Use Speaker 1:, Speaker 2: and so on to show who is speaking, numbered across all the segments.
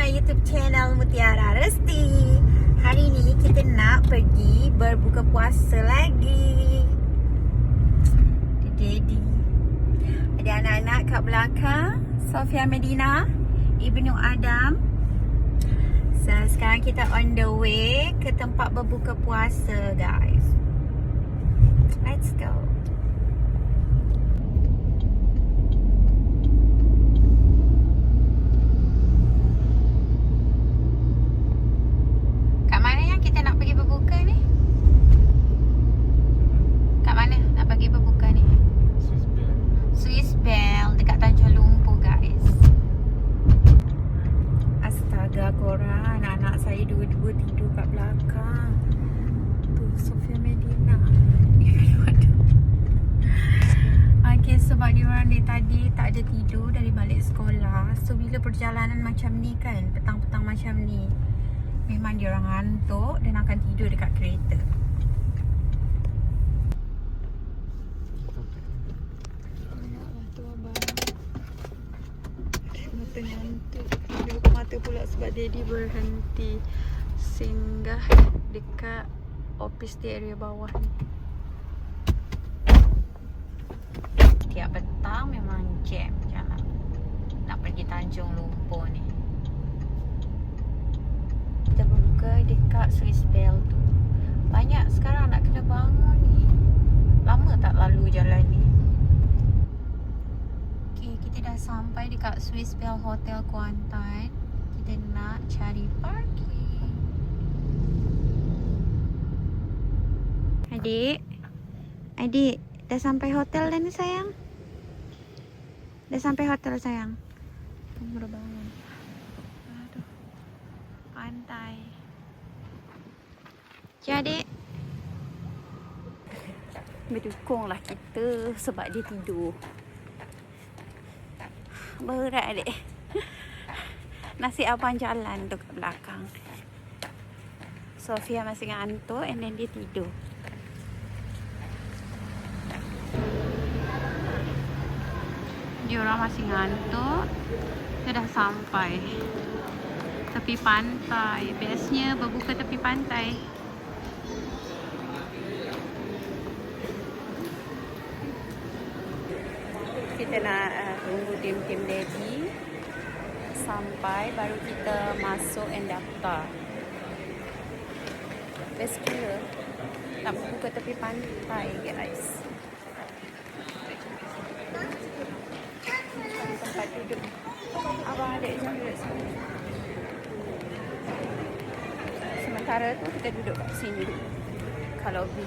Speaker 1: my YouTube channel Mutiara Resti. Hari ni kita nak pergi berbuka puasa lagi. Daddy. Ada anak-anak kat belakang, Sofia Medina, Ibnu Adam. So, sekarang kita on the way ke tempat berbuka puasa, guys. Let's go. Kat mana yang kita nak pergi berbuka ni? Kat mana nak pergi berbuka ni? Swiss Bell dekat Tanjung Lumpur, guys. Astaga korang, anak-anak saya dua-dua tidur kat belakang. Tu Sofia Medina. Okay, sebab diorang dari tadi tak ada tidur dari balik sekolah. So bila perjalanan macam ni kan, petang-petang macam ni, memang diorang ngantuk dan akan tidur dekat kereta. Mata ngantuk. Dia buka mata pula sebab Daddy berhenti singgah dekat office di area bawah ni. Tiap petang memang jam jalan nak pergi Tanjung Lumpur ni. Kita berbuka dekat Swiss Bell tu. Banyak sekarang nak kena bangun ni. Lama tak lalu jalan ni. Okay, kita dah sampai dekat Swiss Bell Hotel Kuantan. Kita nak cari parking. Adik, dah sampai hotel dah ni sayang? Dah sampai hotel sayang? Baru bangun. Aduh. Pantai. Okay adik. Berdukunglah kita sebab dia tidur. Berat adik. Nasi abang jalan tu kat belakang. Sofia masih ngantuk and then dia tidur. Diorang masih ngantuk. Kita dah sampai tepi pantai. Bestnya berbuka tepi pantai. Kita nak tunggu tim-tim Daddy sampai baru kita masuk and daftar. Best gila nak berbuka tepi pantai, guys. Tempat duduk. Abang adik jom duduk sini. Sementara tu kita duduk kat sini dulu. Kalau lobby.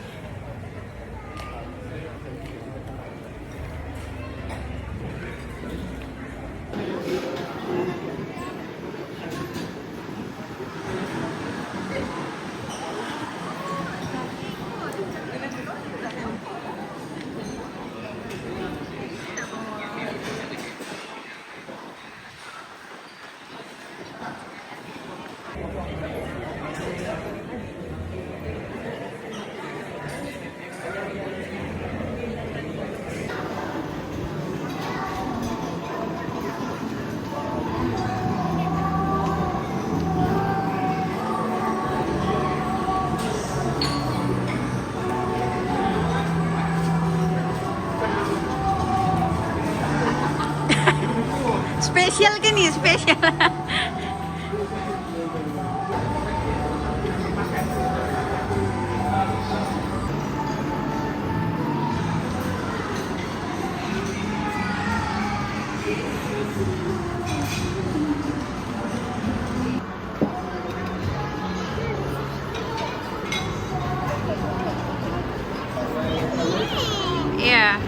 Speaker 1: Special ke ni? Special. Yeah.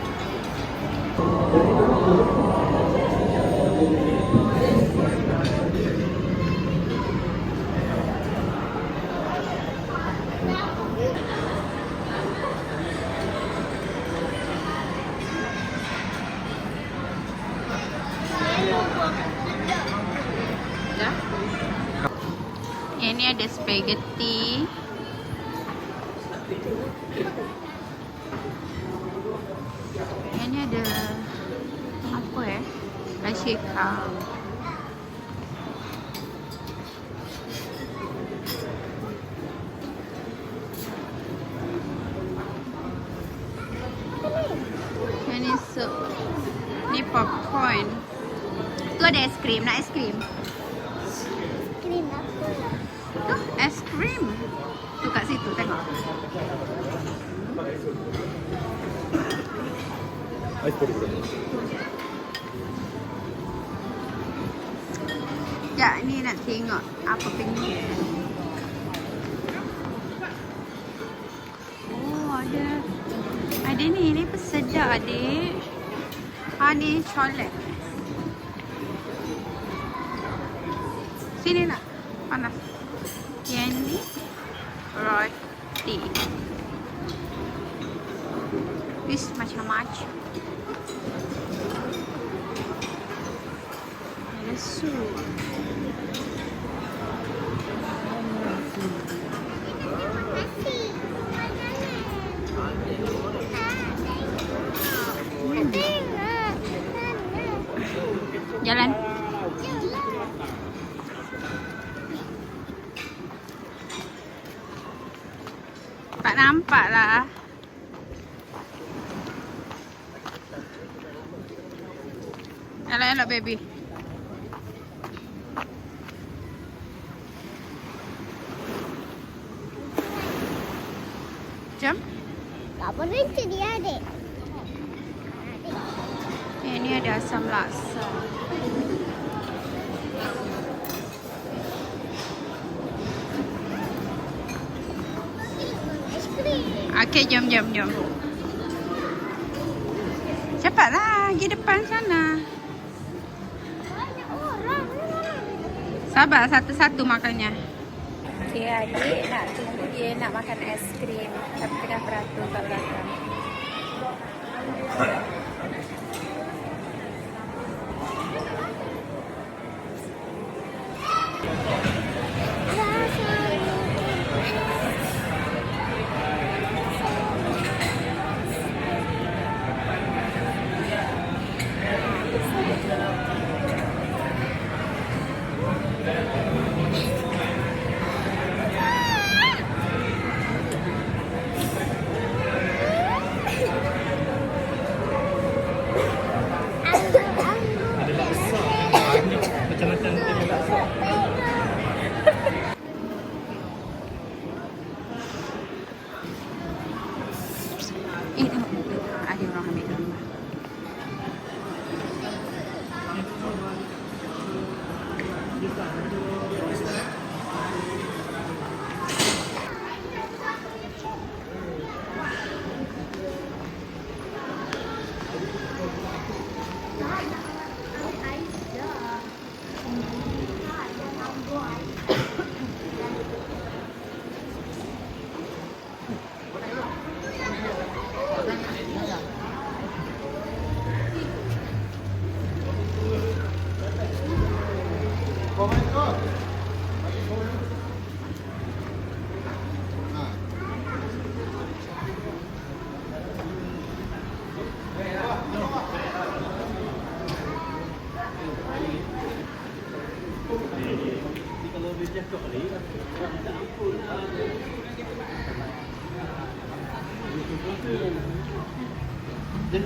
Speaker 1: Ini ada spaghetti. Ini ada apa ya? Nasi kau. masuk. Ni popcorn. Tu ada es krim. Nak es krim?
Speaker 2: Krim apa?
Speaker 1: Tu es krim. Tu kat situ tengok. Ya, ni nak tengok apa punya. Oh, ada ni pesedak adik. Ni chocolate. Sini nak. Panas. Yang ni roti. This macam-macam. Ada sup. Jalan. Tak nampak lah. Elok-elok baby. Jom.
Speaker 2: Tak berhenti dia adik.
Speaker 1: Ini ada asam laksa. Okey, jom. Cepatlah, pergi depan sana.
Speaker 2: Banyak orang.
Speaker 1: Sabar, satu-satu makannya. Okey, adik nak tunggu dia nak makan es krim. Tapi tengah beratur kat belakang. Ada orang ambil gambar.
Speaker 3: Then